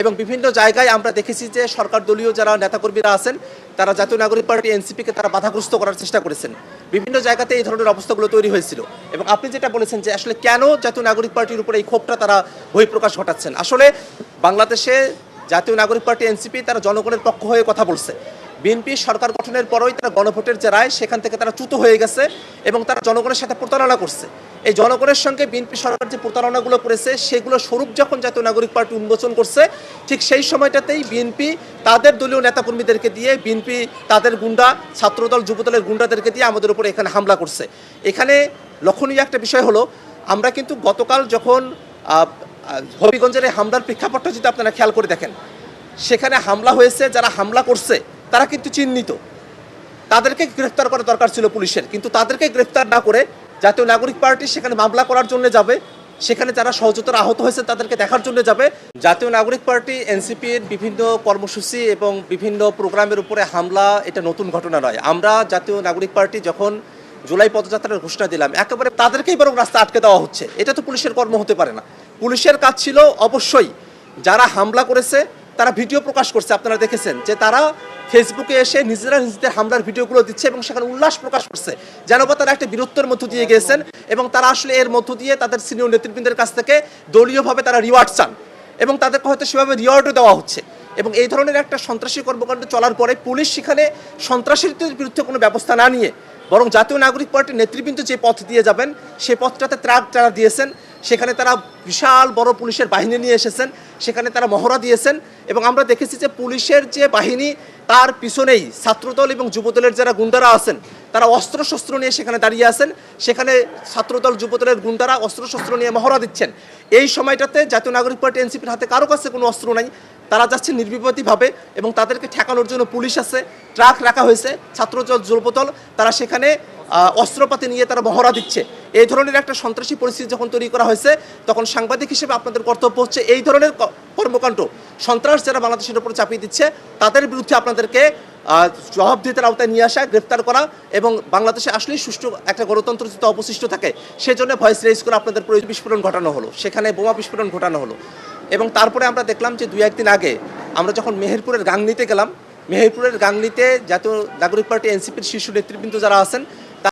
এবং বিভিন্ন জায়গায় আমরা দেখেছি যে সরকার দলীয় যারা নেতাকর্মীরা আছেন তারা জাতীয় নাগরিক পার্টি এনসিপিকে তারা বাধাগ্রস্ত করার চেষ্টা করেছেন। বিভিন্ন জায়গাতে এই ধরনের অবস্থাগুলো তৈরি হয়েছিল এবং আপনি যেটা বলেছেন যে আসলে কেন জাতীয় নাগরিক পার্টির উপরে এই ক্ষোভটা তারা বহিঃপ্রকাশ ঘটাচ্ছেন। আসলে বাংলাদেশে জাতীয় নাগরিক পার্টি এনসিপি তারা জনগণের পক্ষ হয়ে কথা বলছে। বিএনপি সরকার গঠনের পরই তারা গণভোটের যে রায় সেখান থেকে তারা চ্যুত হয়ে গেছে এবং তারা জনগণের সাথে প্রতারণা করছে। এই জনগণের সঙ্গে বিএনপি সরকার যে প্রতারণাগুলো করেছে সেগুলো স্বরূপ যখন জাতীয় নাগরিক পার্টি উন্মোচন করছে ঠিক সেই সময়টাতেই বিএনপি তাদের দলীয় নেতাকর্মীদেরকে দিয়ে বিএনপি তাদের গুন্ডা ছাত্রদল যুবদলের গুন্ডাদেরকে দিয়ে আমাদের উপরে এখানে হামলা করছে। এখানে লক্ষণীয় একটা বিষয় হলো আমরা কিন্তু গতকাল যখন হবিগঞ্জের এই হামলার প্রেক্ষাপটটা যদি আপনারা খেয়াল করে দেখেন সেখানে হামলা হয়েছে, যারা হামলা করছে তারা কিন্তু চিহ্নিত, তাদেরকে গ্রেফতার করা দরকার ছিল পুলিশের, কিন্তু তাদেরকে গ্রেফতার না করে জাতীয় নাগরিক পার্টি সেখানে মামলা করার জন্য যাবে, সেখানে যারা সহযোগিতা আহত হয়েছে তাদেরকে দেখার জন্য যাবে। জাতীয় নাগরিক পার্টি এনসিপির বিভিন্ন কর্মসূচি এবং বিভিন্ন প্রোগ্রামের উপরে হামলা এটা নতুন ঘটনা নয়। আমরা জাতীয় নাগরিক পার্টি যখন জুলাই পদযাত্রার ঘোষণা দিলাম একেবারে তাদেরকেই বরং রাস্তা আটকে দেওয়া হচ্ছে। এটা তো পুলিশের কর্ম হতে পারে না। পুলিশের কাজ ছিল অবশ্যই যারা হামলা করেছে তারা ভিডিও প্রকাশ করছে, আপনারা দেখেছেন যে তারা ফেসবুকে এসে নিজেরা নিজেদের হামলার ভিডিওগুলো দিচ্ছে এবং সেখানে উল্লাস প্রকাশ করছে যেন বা তারা একটা বীরত্বের মধ্য দিয়ে গিয়েছেন এবং তারা আসলে এর মধ্য দিয়ে তাদের সিনিয়র নেতৃবৃন্দের কাছ থেকে দলীয়ভাবে তারা রিওয়ার্ড চান এবং তাদেরকে হয়তো সেভাবে রিওয়ার্ডও দেওয়া হচ্ছে। এবং এই ধরনের একটা সন্ত্রাসী কর্মকাণ্ড চলার পরে পুলিশ সেখানে সন্ত্রাসীদের বিরুদ্ধে কোনো ব্যবস্থা না নিয়ে বরং জাতীয় নাগরিক পার্টির নেতৃবৃন্দ যে পথ দিয়ে যাবেন সেই পথটাতে ত্রাগ তারা দিয়েছেন। সেখানে তারা বিশাল বড় পুলিশের বাহিনী নিয়ে এসেছেন, সেখানে তারা মহড়া দিয়েছেন এবং আমরা দেখেছি যে পুলিশের যে বাহিনী তার পিছনেই ছাত্রদল এবং যুবদলের যারা গুন্ডারা আছেন তারা অস্ত্রশস্ত্র নিয়ে সেখানে দাঁড়িয়ে আছেন। সেখানে ছাত্রদল যুবদলের গুন্ডারা অস্ত্রশস্ত্র নিয়ে মহড়া দিচ্ছেন। এই সময়টাতে জাতীয় নাগরিক পার্টি এনসিপির হাতে কারো কাছে কোনো অস্ত্র নাই, তারা যাচ্ছে নির্বিবাদীভাবে এবং তাদেরকে ঠেকানোর জন্য পুলিশ আছে, ট্রাক রাখা হয়েছে, ছাত্রদল যুবদল তারা সেখানে অস্ত্রপাতি নিয়ে তারা মহড়া দিচ্ছে। এই ধরনের একটা সন্ত্রাসী পরিস্থিতি যখন তৈরি করা হয়েছে তখন সাংবাদিক হিসেবে আপনাদের কর্তব্য হচ্ছে এই ধরনের কর্মকাণ্ড সন্ত্রাস যারা বাংলাদেশের উপর চাপিয়ে দিচ্ছে তাদের বিরুদ্ধে আপনাদেরকে জবাবদিহিতার আওতায় নিয়ে আসা, গ্রেফতার করা এবং বাংলাদেশে আসলেই সুষ্ঠু একটা গণতন্ত্র যদি অবশিষ্ট থাকে সেজন্য ভয়েস রেজ করে আপনাদের বিস্ফোরণ ঘটানো হলো, সেখানে বোমা বিস্ফোরণ ঘটানো হলো। এবং তারপরে আমরা দেখলাম যে 2-1 দিন আগে আমরা যখন মেহেরপুরের গাংনীতে গেলাম, মেহেরপুরের গাংনীতে জাতীয় নাগরিক পার্টি এনসিপির শীর্ষ নেতৃবৃন্দ যারা আছেন